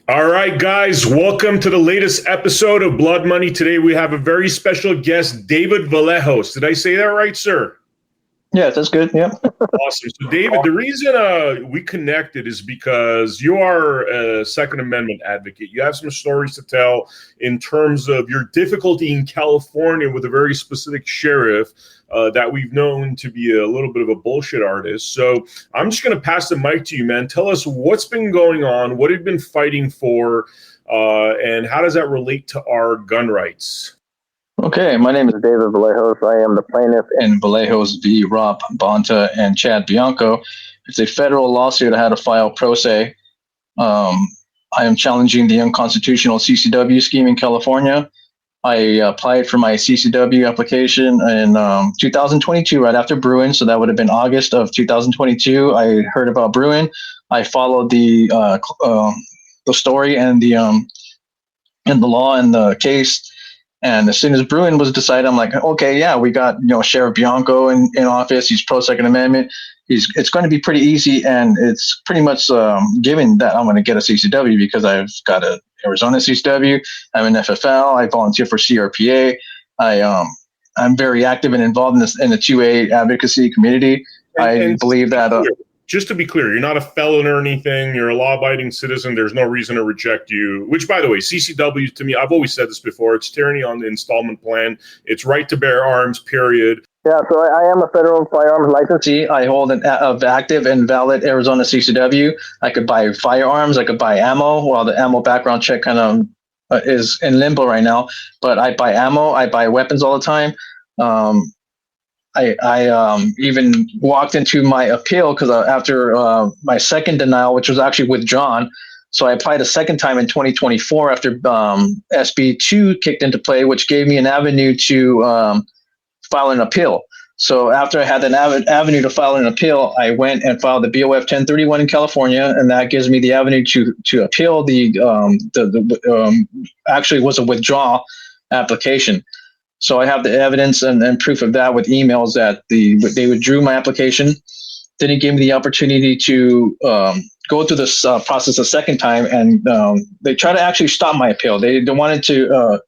All right, guys, welcome to the latest episode of Blood Money. Today we have a very special guest, David Vallejos. Did I say that right, sir? Yeah, that's good. Yeah. Awesome. So, David, the reason we connected is because you are a Second Amendment advocate. You have some stories to tell in terms of your difficulty in California with a very specific sheriff that we've known to be a little bit of a bullshit artist. So I'm just going to pass the mic to you, man. Tell us what's been going on, what have you been fighting for, and how does that relate to our gun rights? Okay, my name is David Vallejos. I am the plaintiff in Vallejos v. Rob Bonta and Chad Bianco. It's a federal lawsuit I had to file pro se. I am challenging the unconstitutional CCW scheme in California. I applied for my CCW application in 2022, right after Bruin, so that would have been August of 2022. I heard about Bruin. I followed the story and the law and the case. And as soon as Bruin was decided, I'm like, okay, yeah, we got Sheriff Bianco in office. He's pro Second Amendment. It's going to be pretty easy, and it's pretty much given that I'm going to get a CCW because I've got a Arizona CCW. I'm an FFL. I volunteer for CRPA. I'm very active and involved in the 2A advocacy community. I believe that. Just to be clear, you're not a felon or anything. You're a law-abiding citizen. There's no reason to reject you, which, by the way, CCW, to me, I've always said this before, it's tyranny on the installment plan. It's right to bear arms, period. Yeah, so I am a federal firearms licensee. I hold an active and valid Arizona CCW. I could buy firearms. I could buy ammo. Well, the ammo background check kind of is in limbo right now. But I buy ammo. I buy weapons all the time. I even walked into my appeal because after my second denial, which was actually withdrawn, so I applied a second time in 2024 after SB 2 kicked into play, which gave me an avenue to file an appeal. So after I had an avenue to file an appeal, I went and filed the BOF 1031 in California, and that gives me the avenue to appeal the actually was a withdrawal application. So I have the evidence and proof of that with emails that they withdrew my application, didn't give me the opportunity to go through this process a second time, and they tried to actually stop my appeal. They wanted to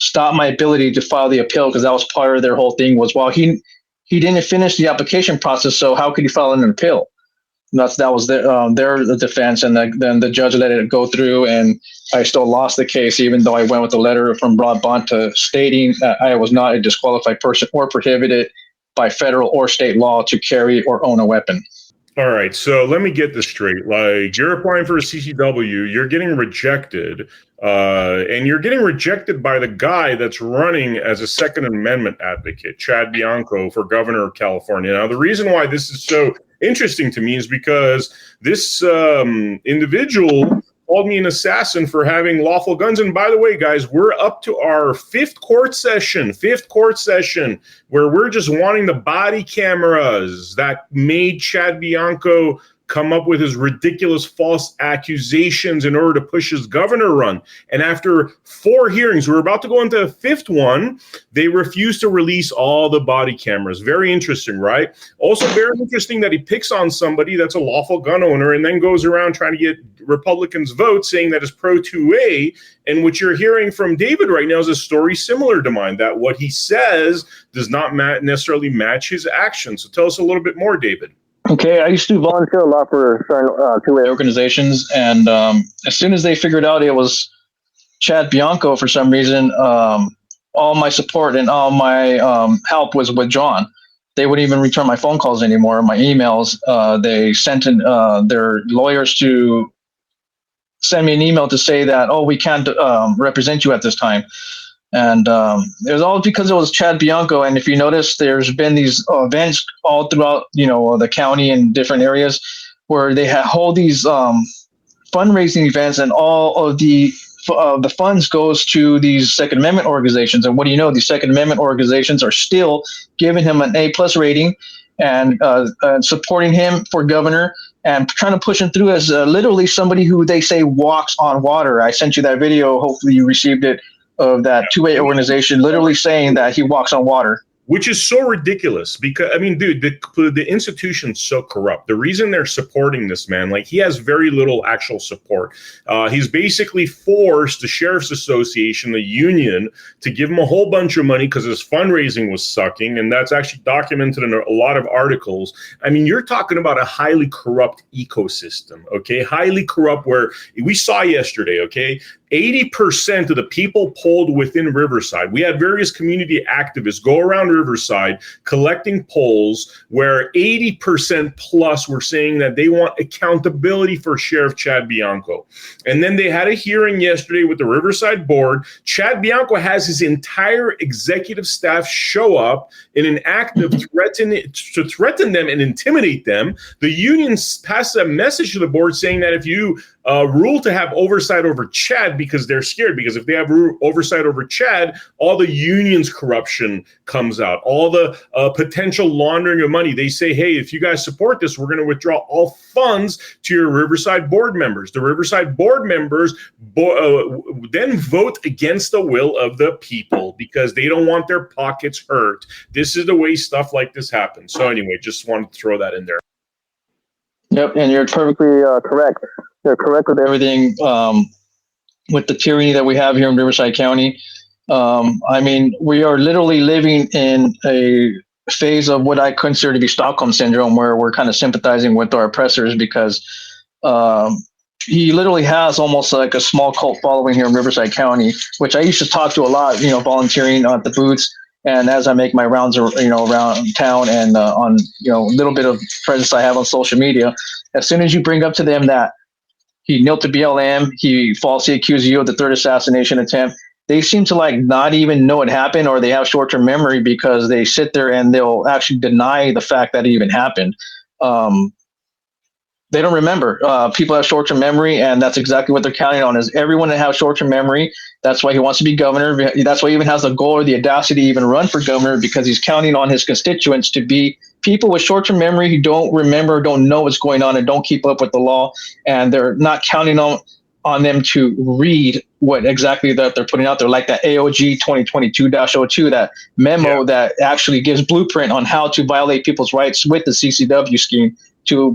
stop my ability to file the appeal because that was part of their whole thing was, well, he didn't finish the application process, so how could he file an appeal? That was their defense, and then the judge let it go through, and I still lost the case, even though I went with a letter from Rob Bonta stating that I was not a disqualified person or prohibited by federal or state law to carry or own a weapon. All right, so let me get this straight. Like, you're applying for a CCW, you're getting rejected, and you're getting rejected by the guy that's running as a Second Amendment advocate, Chad Bianco, for governor of California. Now, the reason why this is so interesting to me is because this individual called me an assassin for having lawful guns. And by the way, guys, we're up to our fifth court session where we're just wanting the body cameras that made Chad Bianco come up with his ridiculous false accusations in order to push his governor run. And after 4 hearings, we're about to go into a 5th one, they refuse to release all the body cameras. Very interesting, right? Also very interesting that he picks on somebody that's a lawful gun owner and then goes around trying to get Republicans' votes saying that is pro 2A. And what you're hearing from David right now is a story similar to mine, that what he says does not necessarily match his actions. So tell us a little bit more, David. Okay, I used to volunteer a lot for certain 2A organizations, and as soon as they figured out it was Chad Bianco, for some reason, all my support and all my help was withdrawn. They wouldn't even return my phone calls anymore, my emails. They sent in their lawyers to send me an email to say that, oh, we can't represent you at this time. And it was all because it was Chad Bianco. And if you notice, there's been these events all throughout, the county and different areas where they hold these fundraising events, and all of the funds goes to these Second Amendment organizations. And what do you know? These Second Amendment organizations are still giving him an A+ rating and supporting him for governor and trying to push him through as literally somebody who they say walks on water. I sent you that video. Hopefully you received it, of that 2A organization literally saying that he walks on water. which is so ridiculous because, I mean, dude, the institution's so corrupt. The reason they're supporting this man, like, he has very little actual support. He's basically forced the Sheriff's Association, the union, to give him a whole bunch of money because his fundraising was sucking, and that's actually documented in a lot of articles. I mean, you're talking about a highly corrupt ecosystem, okay? Highly corrupt, where we saw yesterday, okay? 80% of the people polled within Riverside, we had various community activists go around Riverside collecting polls where 80% plus were saying that they want accountability for Sheriff Chad Bianco. And then they had a hearing yesterday with the Riverside board. Chad Bianco has his entire executive staff show up in an act of threaten them and intimidate them. The union passed a message to the board saying that if you rule to have oversight over Chad, because they're scared, because if they have oversight over Chad, all the union's corruption comes out, all the potential laundering of money. They say, hey, if you guys support this, we're going to withdraw all funds to your Riverside board members. The Riverside board members then vote against the will of the people because they don't want their pockets hurt. This is the way stuff like this happens. So anyway, just wanted to throw that in there. Yep, and you're perfectly correct. You're correct with everything, with the tyranny that we have here in Riverside County. I mean, we are literally living in a phase of what I consider to be Stockholm Syndrome, where we're kind of sympathizing with our oppressors because he literally has almost like a small cult following here in Riverside County, which I used to talk to a lot, volunteering at the booths. And as I make my rounds, around town and on, little bit of presence I have on social media, as soon as you bring up to them that he knelt to BLM, he falsely accused you of the third assassination attempt, they seem to like not even know it happened, or they have short-term memory because they sit there and they'll actually deny the fact that it even happened. They don't remember. People have short-term memory, and that's exactly what they're counting on, is everyone that has short-term memory. That's why he wants to be governor. That's why he even has the goal or the audacity to even run for governor, because he's counting on his constituents to be people with short-term memory who don't remember, don't know what's going on, and don't keep up with the law. And they're not counting on them to read what exactly that they're putting out there, like that AOG 2022-02, that memo that actually gives blueprint on how to violate people's rights with the CCW scheme to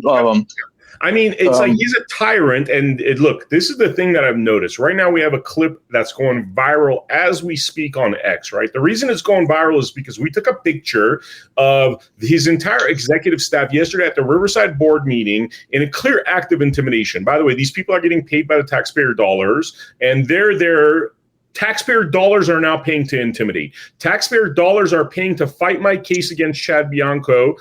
I mean, it's like he's a tyrant. And look, this is the thing that I've noticed. Right now, we have a clip that's going viral as we speak on X, right? The reason it's going viral is because we took a picture of his entire executive staff yesterday at the Riverside board meeting in a clear act of intimidation. By the way, these people are getting paid by the taxpayer dollars, and they're there. Taxpayer dollars are now paying to intimidate. Taxpayer dollars are paying to fight my case against Chad Bianco,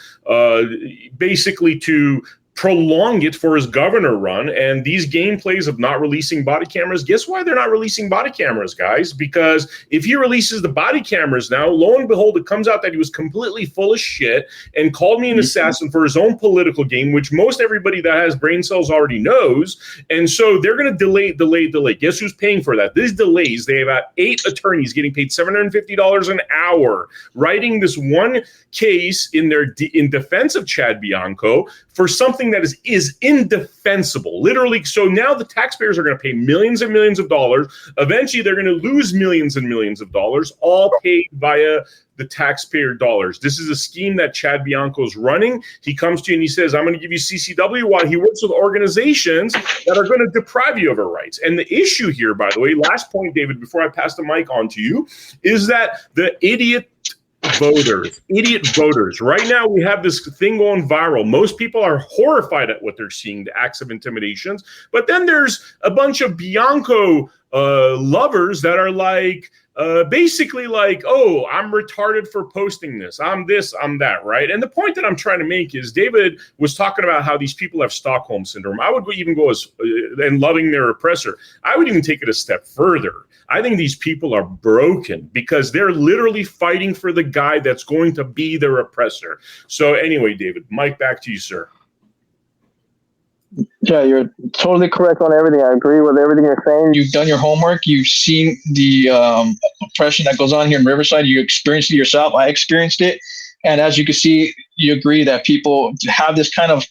basically to prolong it for his governor run. And these gameplays of not releasing body cameras, guess why they're not releasing body cameras, guys? Because if he releases the body cameras now, lo and behold, it comes out that he was completely full of shit and called me an assassin for his own political game, which most everybody that has brain cells already knows. And so they're going to delay. Guess who's paying for that? These delays, they have 8 attorneys getting paid $750 an hour writing this one case in defense of Chad Bianco for something that is indefensible, literally. So now the taxpayers are going to pay millions and millions of dollars. Eventually, they're going to lose millions and millions of dollars, all paid via the taxpayer dollars. This is a scheme that Chad Bianco is running. He comes to you and he says, I'm going to give you CCW, while he works with organizations that are going to deprive you of our rights. And the issue here, by the way, last point, David, before I pass the mic on to you, is that the idiot voters. Right now, we have this thing going viral. Most people are horrified at what they're seeing, the acts of intimidations. But then there's a bunch of Bianco lovers that are like, basically like, oh, I'm retarded for posting this. I'm this, I'm that, right? And the point that I'm trying to make is David was talking about how these people have Stockholm Syndrome. I would even go as, and loving their oppressor, I would even take it a step further. I think these people are broken because they're literally fighting for the guy that's going to be their oppressor. So anyway, David, mic back to you, sir. Yeah, you're totally correct on everything. I agree with everything you're saying. You've done your homework. You've seen the oppression that goes on here in Riverside. You experienced it yourself. I experienced it. And as you can see, you agree that people have this kind of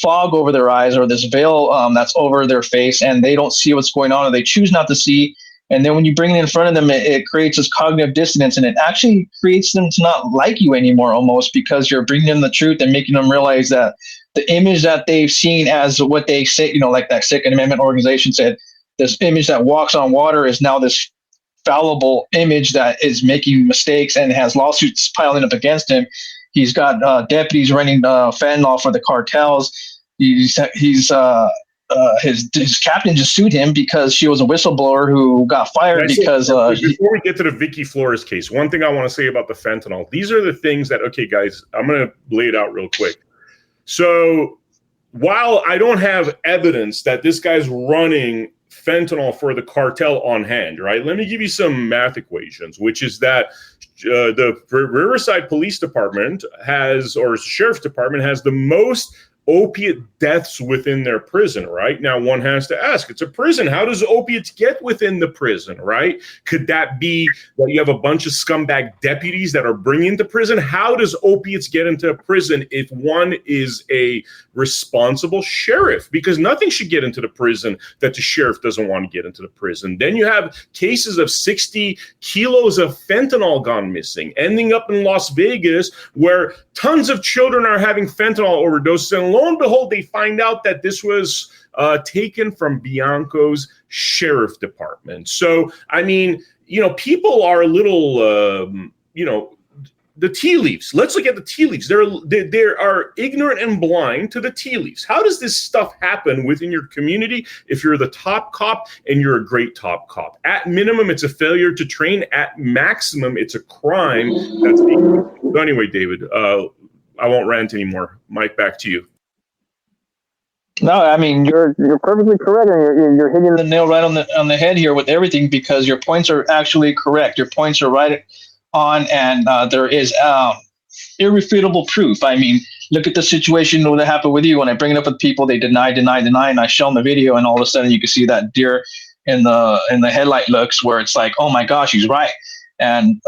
fog over their eyes, or this veil that's over their face, and they don't see what's going on, or they choose not to see. And then when you bring it in front of them, it creates this cognitive dissonance, and it actually creates them to not like you anymore, almost, because you're bringing them the truth and making them realize that the image that they've seen as what they say, like that Second Amendment organization said, this image that walks on water is now this fallible image that is making mistakes and has lawsuits piling up against him. He's got deputies running fentanyl for the cartels. His captain just sued him because she was a whistleblower who got fired because before we get to the Vicky Flores case, one thing I want to say about the fentanyl, these are the things that, okay, guys, I'm going to lay it out real quick. So while I don't have evidence that this guy's running fentanyl for the cartel on hand, right? Let me give you some math equations, which is that the Riverside Police Department or Sheriff's Department has the most opiate deaths within their prison, right? Now, one has to ask, it's a prison. How does opiates get within the prison, right? Could that be that you have a bunch of scumbag deputies that are bringing into prison? How does opiates get into a prison if one is a responsible sheriff? Because nothing should get into the prison that the sheriff doesn't want to get into the prison. Then you have cases of 60 kilos of fentanyl gone missing, ending up in Las Vegas, where tons of children are having fentanyl overdoses, and lo and behold, they find out that this was taken from Bianco's sheriff department. So, I mean, people are a little, the tea leaves. Let's look at the tea leaves. They are ignorant and blind to the tea leaves. How does this stuff happen within your community if you're the top cop and you're a great top cop? At minimum, it's a failure to train. At maximum, it's a crime. So anyway, David, I won't rant anymore. Mike, back to you. No, I mean, you're perfectly correct, and you're hitting the nail right on the head here with everything, because your points are actually correct. Your points are right on, and there is irrefutable proof. I mean, look at the situation that happened with you. When I bring it up with people, they deny, and I show them the video, and all of a sudden you can see that deer in the headlight looks, where it's like, oh my gosh, he's right. And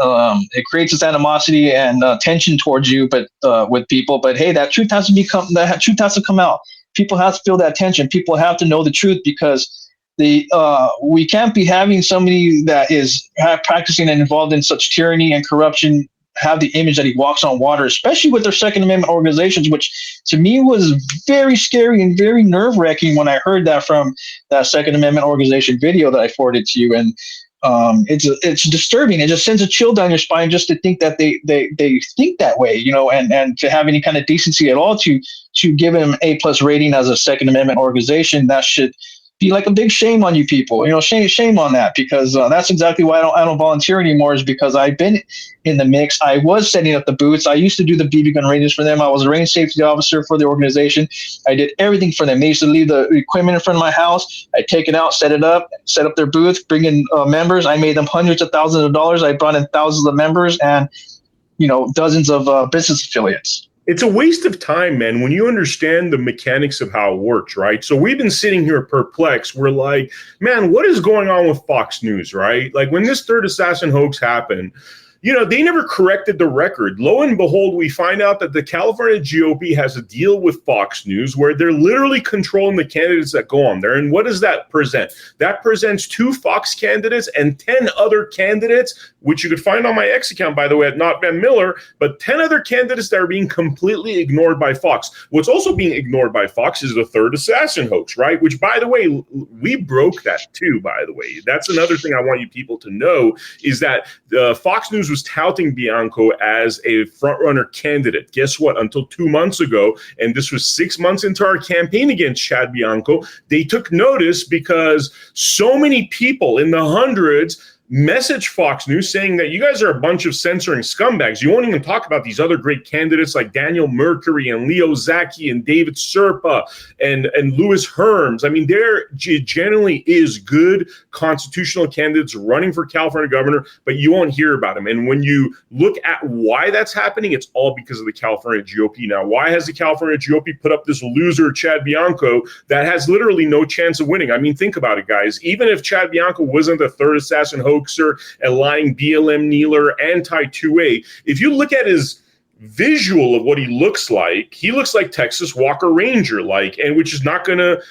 it creates this animosity and tension towards you, but with people. But hey, that truth has to come out. People have to feel that tension. People have to know the truth, because we can't be having somebody that is practicing and involved in such tyranny and corruption have the image that he walks on water, especially with their Second Amendment organizations, which to me was very scary and very nerve-wracking when I heard that from that Second Amendment organization video that I forwarded to you. And it's disturbing. It just sends a chill down your spine just to think that they think that way, and to have any kind of decency at all to give him A+ rating as a Second Amendment organization. That should be like a big shame on you people. Shame on that, because that's exactly why I don't volunteer anymore, is because I've been in the mix. I was setting up the booths. I used to do the BB gun ranges for them. I was a range safety officer for the organization. I did everything for them. They used to leave the equipment in front of my house. I'd take it out, set up their booth, bring in members. I made them hundreds of thousands of dollars. I brought in thousands of members and, dozens of business affiliates. It's a waste of time, man, when you understand the mechanics of how it works, right? So we've been sitting here perplexed. We're like, man, what is going on with Fox News, right? Like, when this third assassin hoax happened, they never corrected the record. Lo and behold, we find out that the California GOP has a deal with Fox News where they're literally controlling the candidates that go on there. And what does that present? That presents 2 Fox candidates and 10 other candidates, which you could find on my X account, by the way, at Not Van Miller, but 10 other candidates that are being completely ignored by Fox. What's also being ignored by Fox is the third assassin hoax, right? Which, by the way, we broke that too, by the way. That's another thing I want you people to know, is that Fox News was touting Bianco as a frontrunner candidate. Guess what? Until 2 months ago, and this was 6 months into our campaign against Chad Bianco, they took notice because so many people in the hundreds message Fox News saying that you guys are a bunch of censoring scumbags. You won't even talk about these other great candidates like Daniel Mercury and Leo Zaki and David Serpa and Louis Herms. I mean, there generally is good constitutional candidates running for California governor, but you won't hear about them. And when you look at why that's happening, it's all because of the California GOP. Now, why has the California GOP put up this loser, Chad Bianco, that has literally no chance of winning? I mean, think about it, guys. Even if Chad Bianco wasn't the third assassin hoaxer, a lying BLM kneeler, anti-2A, if you look at his visual of what he looks like Texas Walker Ranger, and which is not going to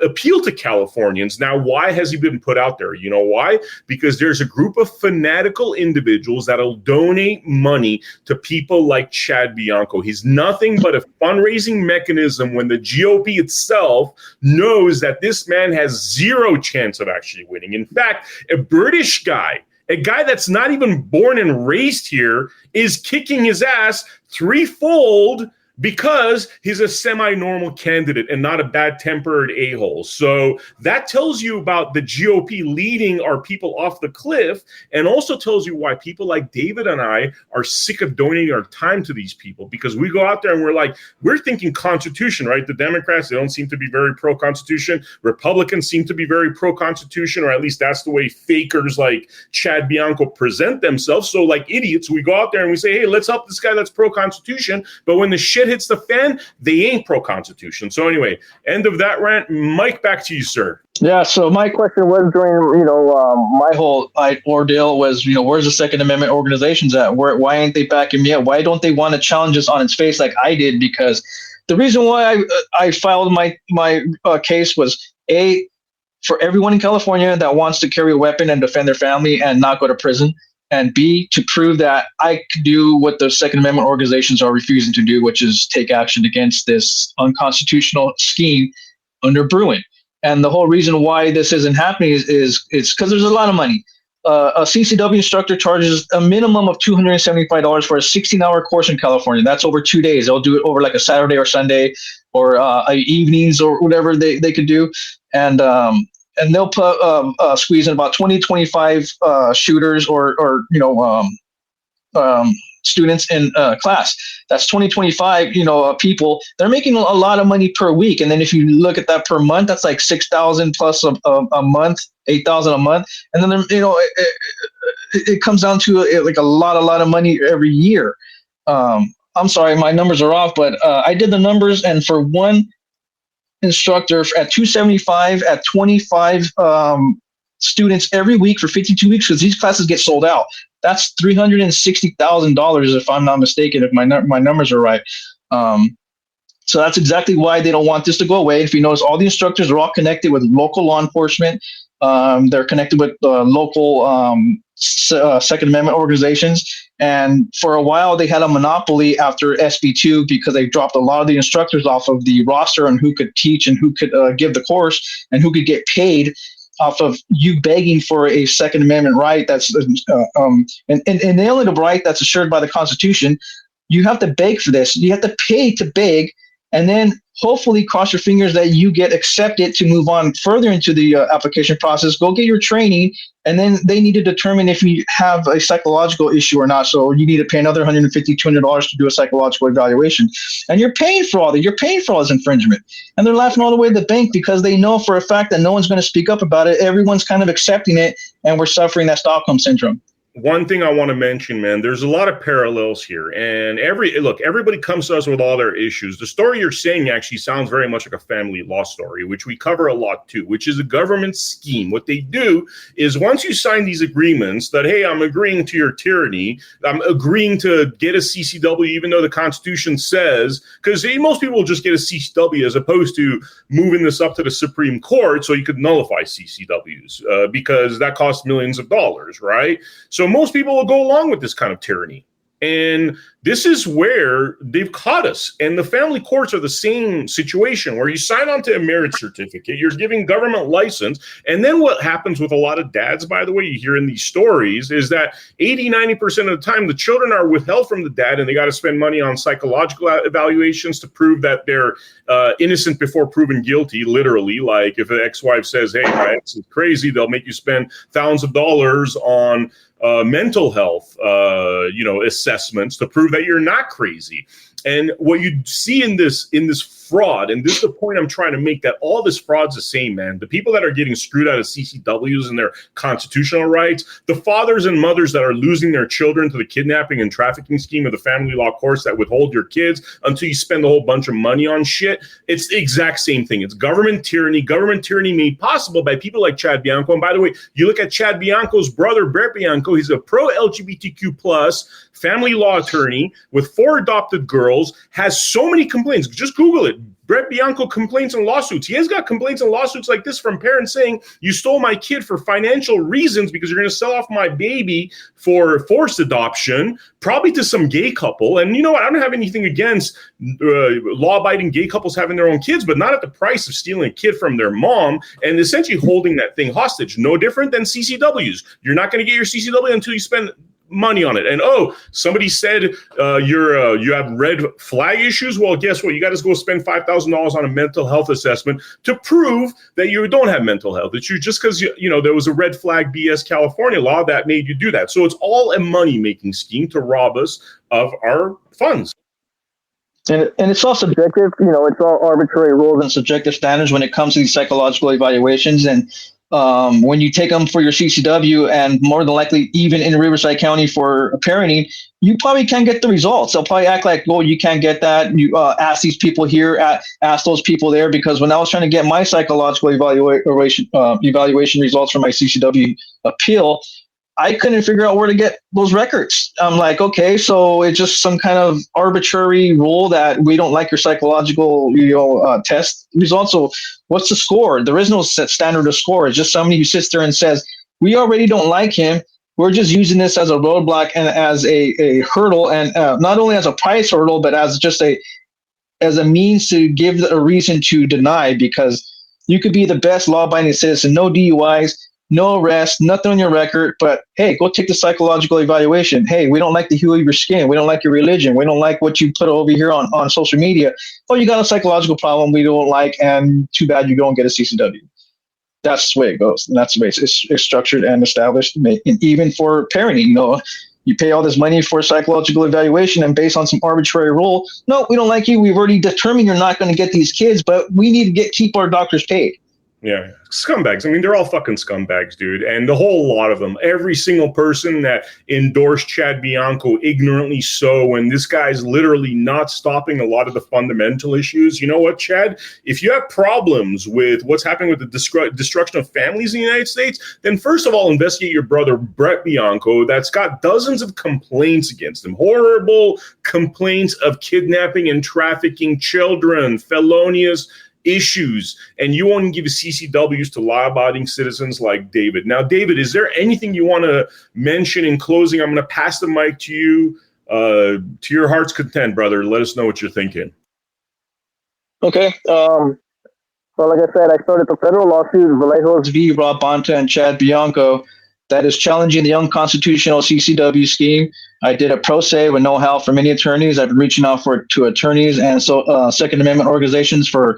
appeal to Californians. Now, why has he been put out there? You know why? Because there's a group of fanatical individuals that'll donate money to people like Chad Bianco. He's nothing but a fundraising mechanism when the GOP itself knows that this man has zero chance of actually winning. In fact, a British guy, a guy that's not even born and raised here, is kicking his ass threefold because he's a semi-normal candidate and not a bad-tempered a-hole. So that tells you about the GOP leading our people off the cliff, and also tells you why people like David and I are sick of donating our time to these people, because we go out there and we're thinking Constitution, right? The Democrats, they don't seem to be very pro-Constitution. Republicans seem to be very pro-Constitution, or at least that's the way fakers like Chad Bianco present themselves. So like idiots, we go out there and we say, hey, let's help this guy that's pro-Constitution. But when the shit hits the fan, they ain't pro-Constitution. So anyway, end of that rant. Mike, back to you, sir. Yeah, so my question was during, my whole ordeal was, where's the Second Amendment organizations at? Why ain't they backing me up? Why don't they want to challenge us on its face like I did? Because the reason why I filed my case was, A, for everyone in California that wants to carry a weapon and defend their family and not go to prison, and B, to prove that I could do what the Second Amendment organizations are refusing to do, which is take action against this unconstitutional scheme under Bruin. And the whole reason why this isn't happening is because there's a lot of money. A CCW instructor charges a minimum of $275 for a 16-hour course in California. That's over 2 days. They'll do it over like a Saturday or Sunday or evenings or whatever they could do. And they'll squeeze in about 25 shooters or students in class. That's 25 people. They're making a lot of money per week. And then if you look at that per month, that's like 6,000 plus a month, 8,000 a month. And then it comes down to like a lot of money every year. I'm sorry, my numbers are off, but I did the numbers, and for one instructor at $275 at 25 students every week for 52 weeks, because these classes get sold out. That's $360,000 if I'm not mistaken, if my numbers are right. So that's exactly why they don't want this to go away. If you notice, all the instructors are all connected with local law enforcement. They're connected with local Second Amendment organizations. And for a while, they had a monopoly after SB2 because they dropped a lot of the instructors off of the roster and who could teach and who could give the course and who could get paid off of you begging for a Second Amendment right. That's and the only right that's assured by the Constitution. You have to beg for this. You have to pay to beg, and then hopefully cross your fingers that you get accepted to move on further into the application process. Go get your training, and then they need to determine if you have a psychological issue or not. So you need to pay another $150, $200 to do a psychological evaluation. And you're paying for all that. You're paying for all this infringement. And they're laughing all the way to the bank because they know for a fact that no one's going to speak up about it. Everyone's kind of accepting it, and we're suffering that Stockholm syndrome. One thing I want to mention, man, there's a lot of parallels here. And everybody comes to us with all their issues. The story you're saying actually sounds very much like a family law story, which we cover a lot too, which is a government scheme. What they do is once you sign these agreements that, hey, I'm agreeing to your tyranny, I'm agreeing to get a CCW, even though the Constitution says, because most people will just get a CCW as opposed to moving this up to the Supreme Court so you could nullify CCWs because that costs millions of dollars, right? So most people will go along with this kind of tyranny. And this is where they've caught us. And the family courts are the same situation where you sign on to a marriage certificate, you're giving government license. And then what happens with a lot of dads, by the way, you hear in these stories, is that 80-90% of the time, the children are withheld from the dad and they got to spend money on psychological evaluations to prove that they're innocent before proven guilty, literally. Like if an ex-wife says, hey, my ex is crazy, they'll make you spend thousands of dollars on mental health, assessments to prove that you're not crazy. And what you see in this fraud, and this is the point I'm trying to make, that all this fraud's the same, man. The people that are getting screwed out of CCWs and their constitutional rights, the fathers and mothers that are losing their children to the kidnapping and trafficking scheme of the family law courts that withhold your kids until you spend a whole bunch of money on shit. It's the exact same thing. It's government tyranny made possible by people like Chad Bianco. And by the way, you look at Chad Bianco's brother, Brett Bianco, he's a pro-LGBTQ plus family law attorney with 4 adopted girls, has so many complaints. Just Google it. Brett Bianco complaints and lawsuits. He has got complaints and lawsuits like this from parents saying, you stole my kid for financial reasons because you're going to sell off my baby for forced adoption, probably to some gay couple. And you know what? I don't have anything against law-abiding gay couples having their own kids, but not at the price of stealing a kid from their mom and essentially holding that thing hostage. No different than CCWs. You're not going to get your CCW until you spend money on it. And somebody said you have red flag issues. Well, guess what? You got to go spend $5,000 on a mental health assessment to prove that you don't have mental health. It's just because there was a red flag BS California law that made you do that. So it's all a money making scheme to rob us of our funds. And it's all subjective. It's all arbitrary rules and subjective standards when it comes to these psychological evaluations. And when you take them for your CCW, and more than likely even in Riverside County for parenting, you probably can't get the results. They'll probably act like, well, you can't get that. You ask these people here, ask those people there. Because when I was trying to get my psychological evaluation results for my CCW appeal, I couldn't figure out where to get those records. I'm like, okay, so it's just some kind of arbitrary rule that we don't like your psychological, test results. So what's the score? There is no set standard of score. It's just somebody who sits there and says, we already don't like him. We're just using this as a roadblock and as a hurdle, and not only as a price hurdle, but as just as a means to give a reason to deny, because you could be the best law-abiding citizen, no DUIs, no arrest, nothing on your record, but hey, go take the psychological evaluation. Hey, we don't like the hue of your skin. We don't like your religion. We don't like what you put over here on social media. Oh, you got a psychological problem we don't like, and too bad you don't get a CCW. That's the way it goes. And that's the way it's structured and established. And even for parenting, you pay all this money for psychological evaluation, and based on some arbitrary rule, no, we don't like you. We've already determined you're not going to get these kids, but we need to keep our doctors paid. Yeah, scumbags. I mean, they're all fucking scumbags, dude. And the whole lot of them, every single person that endorsed Chad Bianco ignorantly so, and this guy's literally not stopping a lot of the fundamental issues. You know what, Chad? If you have problems with what's happening with the destruction of families in the United States, then first of all, investigate your brother, Brett Bianco, that's got dozens of complaints against him. Horrible complaints of kidnapping and trafficking children, felonious issues, and you won't give CCWs to law-abiding citizens like David. Now, David, is there anything you want to mention in closing? I'm going to pass the mic to you, to your heart's content, brother. Let us know what you're thinking. Okay. Well, like I said, I started the federal lawsuit, Vallejos v. Rob Bonta and Chad Bianco, that is challenging the unconstitutional CCW scheme. I did a pro se with no help from any attorneys. I've been reaching out to attorneys and Second Amendment organizations for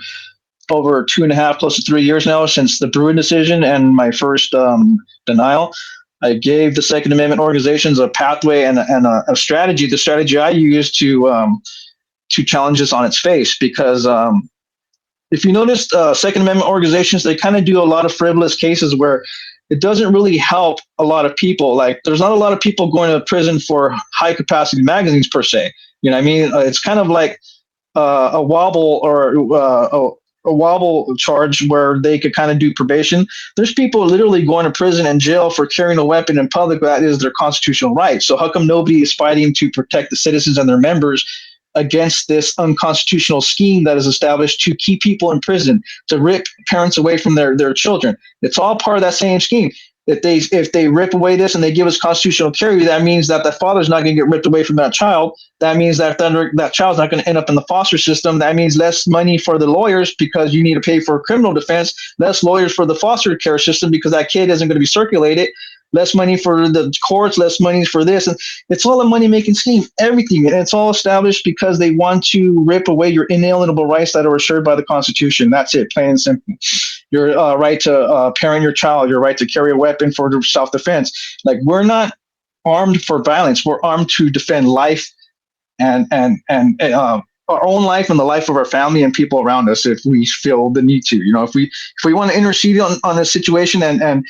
over 2.5, close to 3 years now, since the Bruin decision and my first denial. I gave the Second Amendment organizations a pathway and a strategy. The strategy I used to challenge this on its face, because if you notice, Second Amendment organizations, they kind of do a lot of frivolous cases where it doesn't really help a lot of people. Like, there's not a lot of people going to prison for high capacity magazines per se. You know what I mean? It's kind of like a wobble or a wobble charge where they could kind of do probation. There's people literally going to prison and jail for carrying a weapon in public. That is their constitutional right. So how come nobody is fighting to protect the citizens and their members against this unconstitutional scheme that is established to keep people in prison, to rip parents away from their children? It's all part of that same scheme. If they rip away this and they give us constitutional carry, that means that the father's not going to get ripped away from that child. That means that that child's not going to end up in the foster system. That means less money for the lawyers because you need to pay for criminal defense, less lawyers for the foster care system because that kid isn't going to be circulated, less money for the courts, less money for this. And it's all a money-making scheme, everything. And it's all established because they want to rip away your inalienable rights that are assured by the Constitution. That's it, plain and simple. Your right to parent your child, your right to carry a weapon for self-defense. Like, we're not armed for violence. We're armed to defend life, and our own life and the life of our family and people around us if we feel the need to. If we want to intercede on a situation and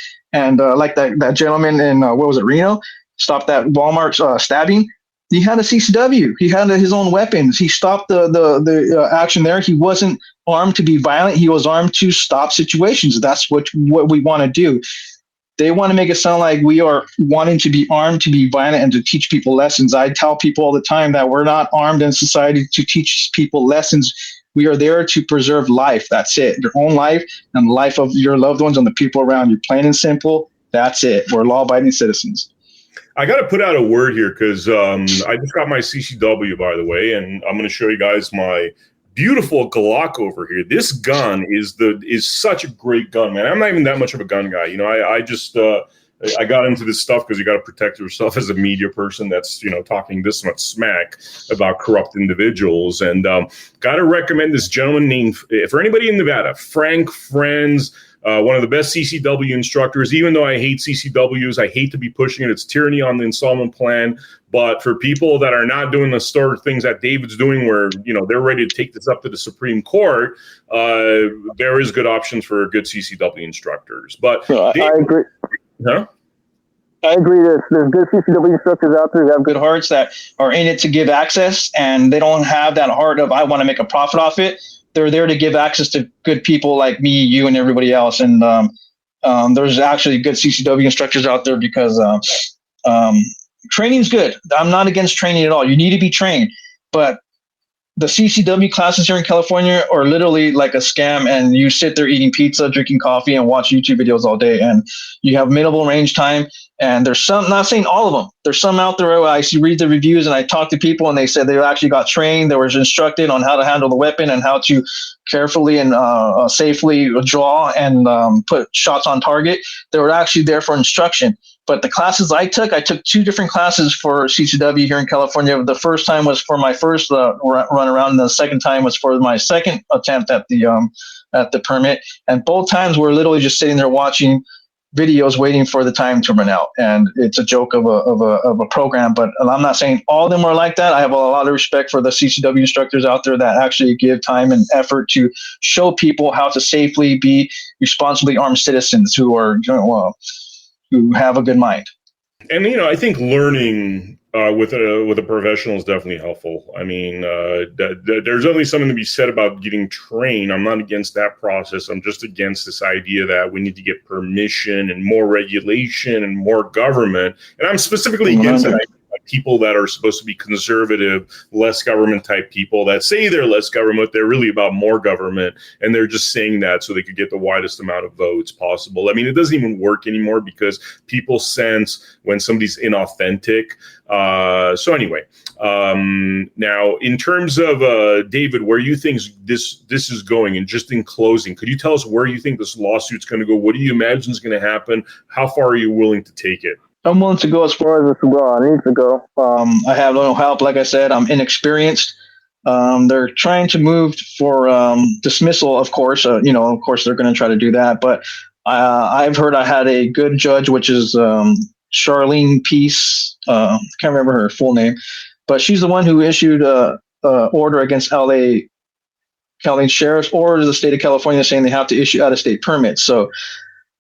like that gentleman in what was it, Reno, stop that Walmart stabbing. He had a CCW. He had his own weapons. He stopped the action there. He wasn't armed to be violent. He was armed to stop situations. That's what we want to do. They want to make it sound like we are wanting to be armed to be violent and to teach people lessons. I tell people all the time that we're not armed in society to teach people lessons. We are there to preserve life. That's it. Your own life and the life of your loved ones and the people around you. Plain and simple. That's it. We're law-abiding citizens. I got to put out a word here because I just got my CCW, by the way, and I'm going to show you guys my beautiful Glock over here. This gun is such a great gun, man. I'm not even that much of a gun guy. I just I got into this stuff because you got to protect yourself as a media person that's talking this much smack about corrupt individuals. And got to recommend this gentleman named, for anybody in Nevada, Frank Friends. One of the best CCW instructors. Even though I hate CCWs, I hate to be pushing it. It's tyranny on the installment plan. But for people that are not doing the sort of things that David's doing, where they're ready to take this up to the Supreme Court, there is good options for good CCW instructors. But I agree. Huh? I agree. There's good CCW instructors out there that have good hearts that are in it to give access, and they don't have that heart of I want to make a profit off it. They're there to give access to good people like me, you, and everybody else. And there's actually good CCW instructors out there because training's good. I'm not against training at all. You need to be trained. But the CCW classes here in California are literally like a scam, and you sit there eating pizza, drinking coffee, and watch YouTube videos all day. And you have minimal range time. And there's some, not saying all of them, there's some out there where I read the reviews and I talk to people and they said they actually got trained. They were instructed on how to handle the weapon and how to carefully and safely draw and put shots on target. They were actually there for instruction. But the classes I took 2 different classes for CCW here in California. The first time was for my first run around, and the second time was for my second attempt at the permit. And both times we're literally just sitting there watching videos waiting for the time to run out. And it's a joke of a program, but I'm not saying all of them are like that. I have a lot of respect for the CCW instructors out there that actually give time and effort to show people how to safely be responsibly armed citizens who are who have a good mind. And I think learning with a professional is definitely helpful. I mean, there's only something to be said about getting trained. I'm not against that process. I'm just against this idea that we need to get permission and more regulation and more government. And I'm specifically against that. People that are supposed to be conservative, less government type people that say they're less government, they're really about more government, and they're just saying that so they could get the widest amount of votes possible. I mean, it doesn't even work anymore because people sense when somebody's inauthentic. So anyway, now in terms of David, where you think this is going, and just in closing, could you tell us where you think this lawsuit's going to go? What do you imagine is going to happen? How far are you willing to take it? I'm willing to go as far as I need to go. I have no help. Like I said, I'm inexperienced. They're trying to move for dismissal, of course. Of course, they're going to try to do that. But I've heard I had a good judge, which is Charlene Peace. I can't remember her full name. But she's the one who issued a order against LA County Sheriff's or the state of California saying they have to issue out-of-state permits. So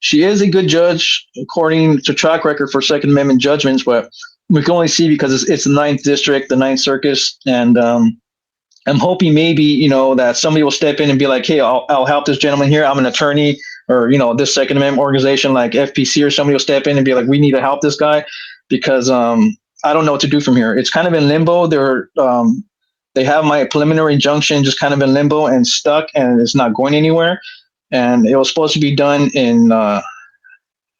she is a good judge according to track record for Second Amendment judgments, but we can only see because it's the 9th District, the 9th Circus, and I'm hoping maybe, that somebody will step in and be like, hey, I'll help this gentleman here. I'm an attorney, or, this Second Amendment organization like FPC or somebody will step in and be like, we need to help this guy because I don't know what to do from here. It's kind of in limbo. They have my preliminary injunction just kind of in limbo and stuck, and it's not going anywhere. And it was supposed to be done in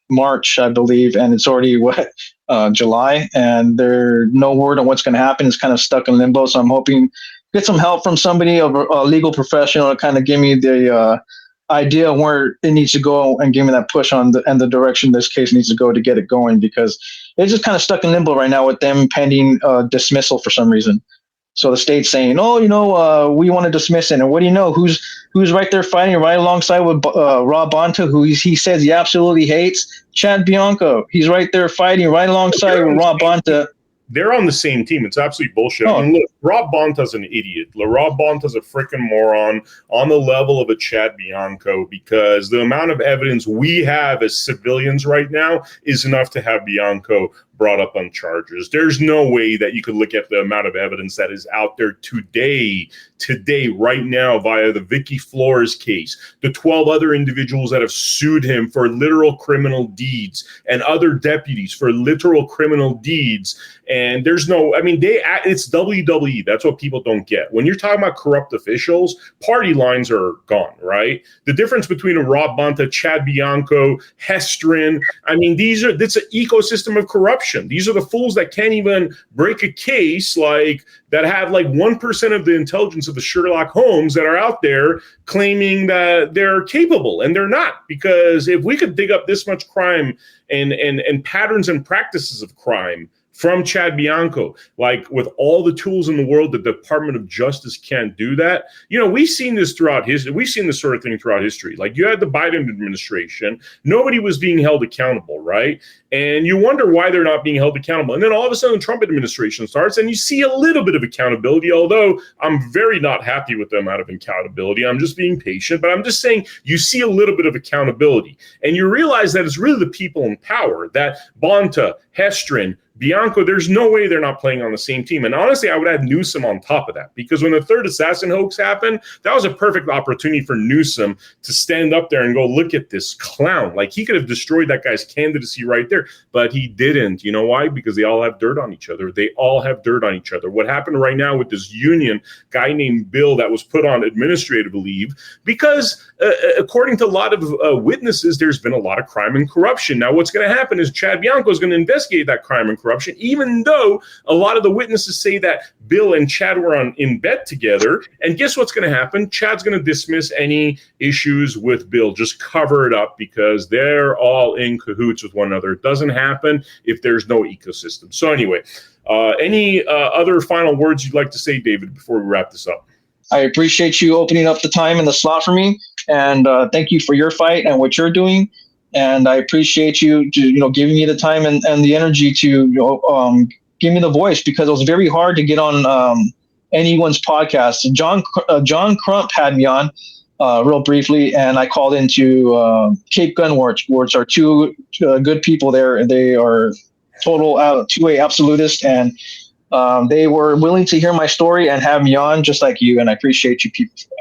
March, I believe, and it's already July, and there's no word on what's going to happen. It's kind of stuck in limbo. So I'm hoping to get some help from somebody, a legal professional, to kind of give me the idea where it needs to go and give me that push on and the direction this case needs to go to get it going, because it's just kind of stuck in limbo right now with them pending dismissal for some reason. So the state's saying, we want to dismiss it. And what do you know? Who's right there fighting right alongside with Rob Bonta, who he says he absolutely hates? Chad Bianco. He's right there fighting right alongside with Rob Bonta. They're on the same team. It's absolutely bullshit. Oh. I mean, look, Rob Bonta's an idiot. Rob Bonta's a freaking moron on the level of a Chad Bianco, because the amount of evidence we have as civilians right now is enough to have Bianco brought up on charges. There's no way that you could look at the amount of evidence that is out there today, right now, via the Vicky Flores case, the 12 other individuals that have sued him for literal criminal deeds, and other deputies for literal criminal deeds. And there's no, I mean, it's WWE. That's what people don't get. When you're talking about corrupt officials, party lines are gone, right? The difference between a Rob Bonta, Chad Bianco, Hestrin, I mean, it's an ecosystem of corruption. These are the fools that can't even break a case, like that have like 1% of the intelligence of the Sherlock Holmes that are out there claiming that they're capable, and they're not. Because if we could dig up this much crime and patterns and practices of crime from Chad Bianco, like with all the tools in the world, the Department of Justice can't do that. You know, we've seen this throughout history. We've seen this sort of thing throughout history. Like, you had the Biden administration, nobody was being held accountable, right? And you wonder why they're not being held accountable. And then all of a sudden the Trump administration starts, and you see a little bit of accountability, although I'm very not happy with the amount of accountability. I'm just being patient, but I'm just saying you see a little bit of accountability, and you realize that it's really the people in power, that Bonta, Hestrin, Bianco, there's no way they're not playing on the same team. And honestly, I would add Newsom on top of that, because when the third assassin hoax happened, that was a perfect opportunity for Newsom to stand up there and go, look at this clown. Like, he could have destroyed that guy's candidacy right there, but he didn't. You know why? Because they all have dirt on each other. They all have dirt on each other. What happened right now with this union guy named Bill that was put on administrative leave, because according to a lot of witnesses, there's been a lot of crime and corruption. Now, what's going to happen is Chad Bianco is going to investigate that crime and corruption, even though a lot of the witnesses say that Bill and Chad were in bed together. And guess what's going to happen? Chad's going to dismiss any issues with Bill, just cover it up, because they're all in cahoots with one another. It doesn't happen if there's no ecosystem. So anyway, any other final words you'd like to say, David, before we wrap this up? I appreciate you opening up the time and the slot for me, and thank you for your fight and what you're doing. And I appreciate you, giving me the time and the energy to, give me the voice, because it was very hard to get on anyone's podcast. John Crump had me on real briefly, and I called into Cape Gunworks, which are two good people there. They are total two-way absolutist, and they were willing to hear my story and have me on, just like you. And I appreciate you people for that.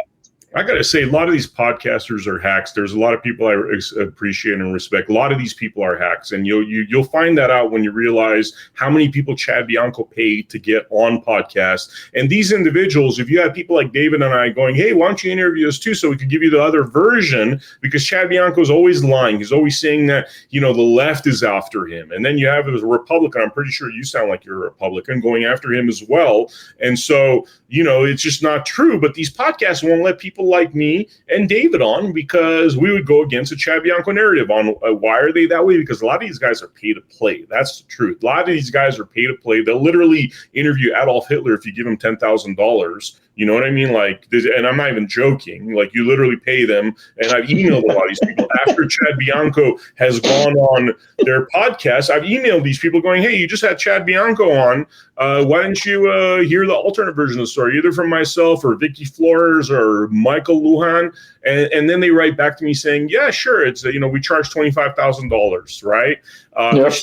I got to say, a lot of these podcasters are hacks. There's a lot of people I appreciate and respect. A lot of these people are hacks, and you'll find that out when you realize how many people Chad Bianco paid to get on podcasts. And these individuals, if you have people like David and I going, hey, why don't you interview us too, so we could give you the other version, because Chad Bianco is always lying. He's always saying that, the left is after him. And then you have a Republican, I'm pretty sure you sound like you're a Republican, going after him as well. And so, it's just not true. But these podcasts won't let people like me and David on, because we would go against the Chad Bianco narrative on why are they that way? Because a lot of these guys are pay to play. That's the truth. A lot of these guys are pay to play. They'll literally interview Adolf Hitler if you give them $10,000. You know what I mean? Like, and I'm not even joking. Like, you literally pay them. And I've emailed a lot of these people after Chad Bianco has gone on their podcast. I've emailed these people going, hey, you just had Chad Bianco on. Why didn't you hear the alternate version of the story, either from myself or Vicky Flores or Michael Lujan? And then they write back to me saying, yeah, sure. It's, we charge $25,000, right?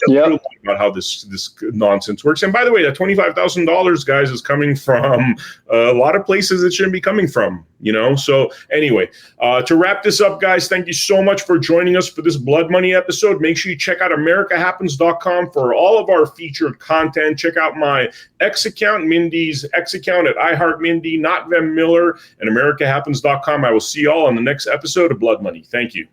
Yep. About how this nonsense works. And by the way, that $25,000, guys, is coming from a lot of places it shouldn't be coming from, So anyway, to wrap this up, guys, thank you so much for joining us for this Blood Money episode. Make sure you check out AmericaHappens.com for all of our featured content. Check out my X account, Mindy's X account at iHeartMindy, not Vem Miller, and AmericaHappens.com. I will see you all on the next episode of Blood Money. Thank you.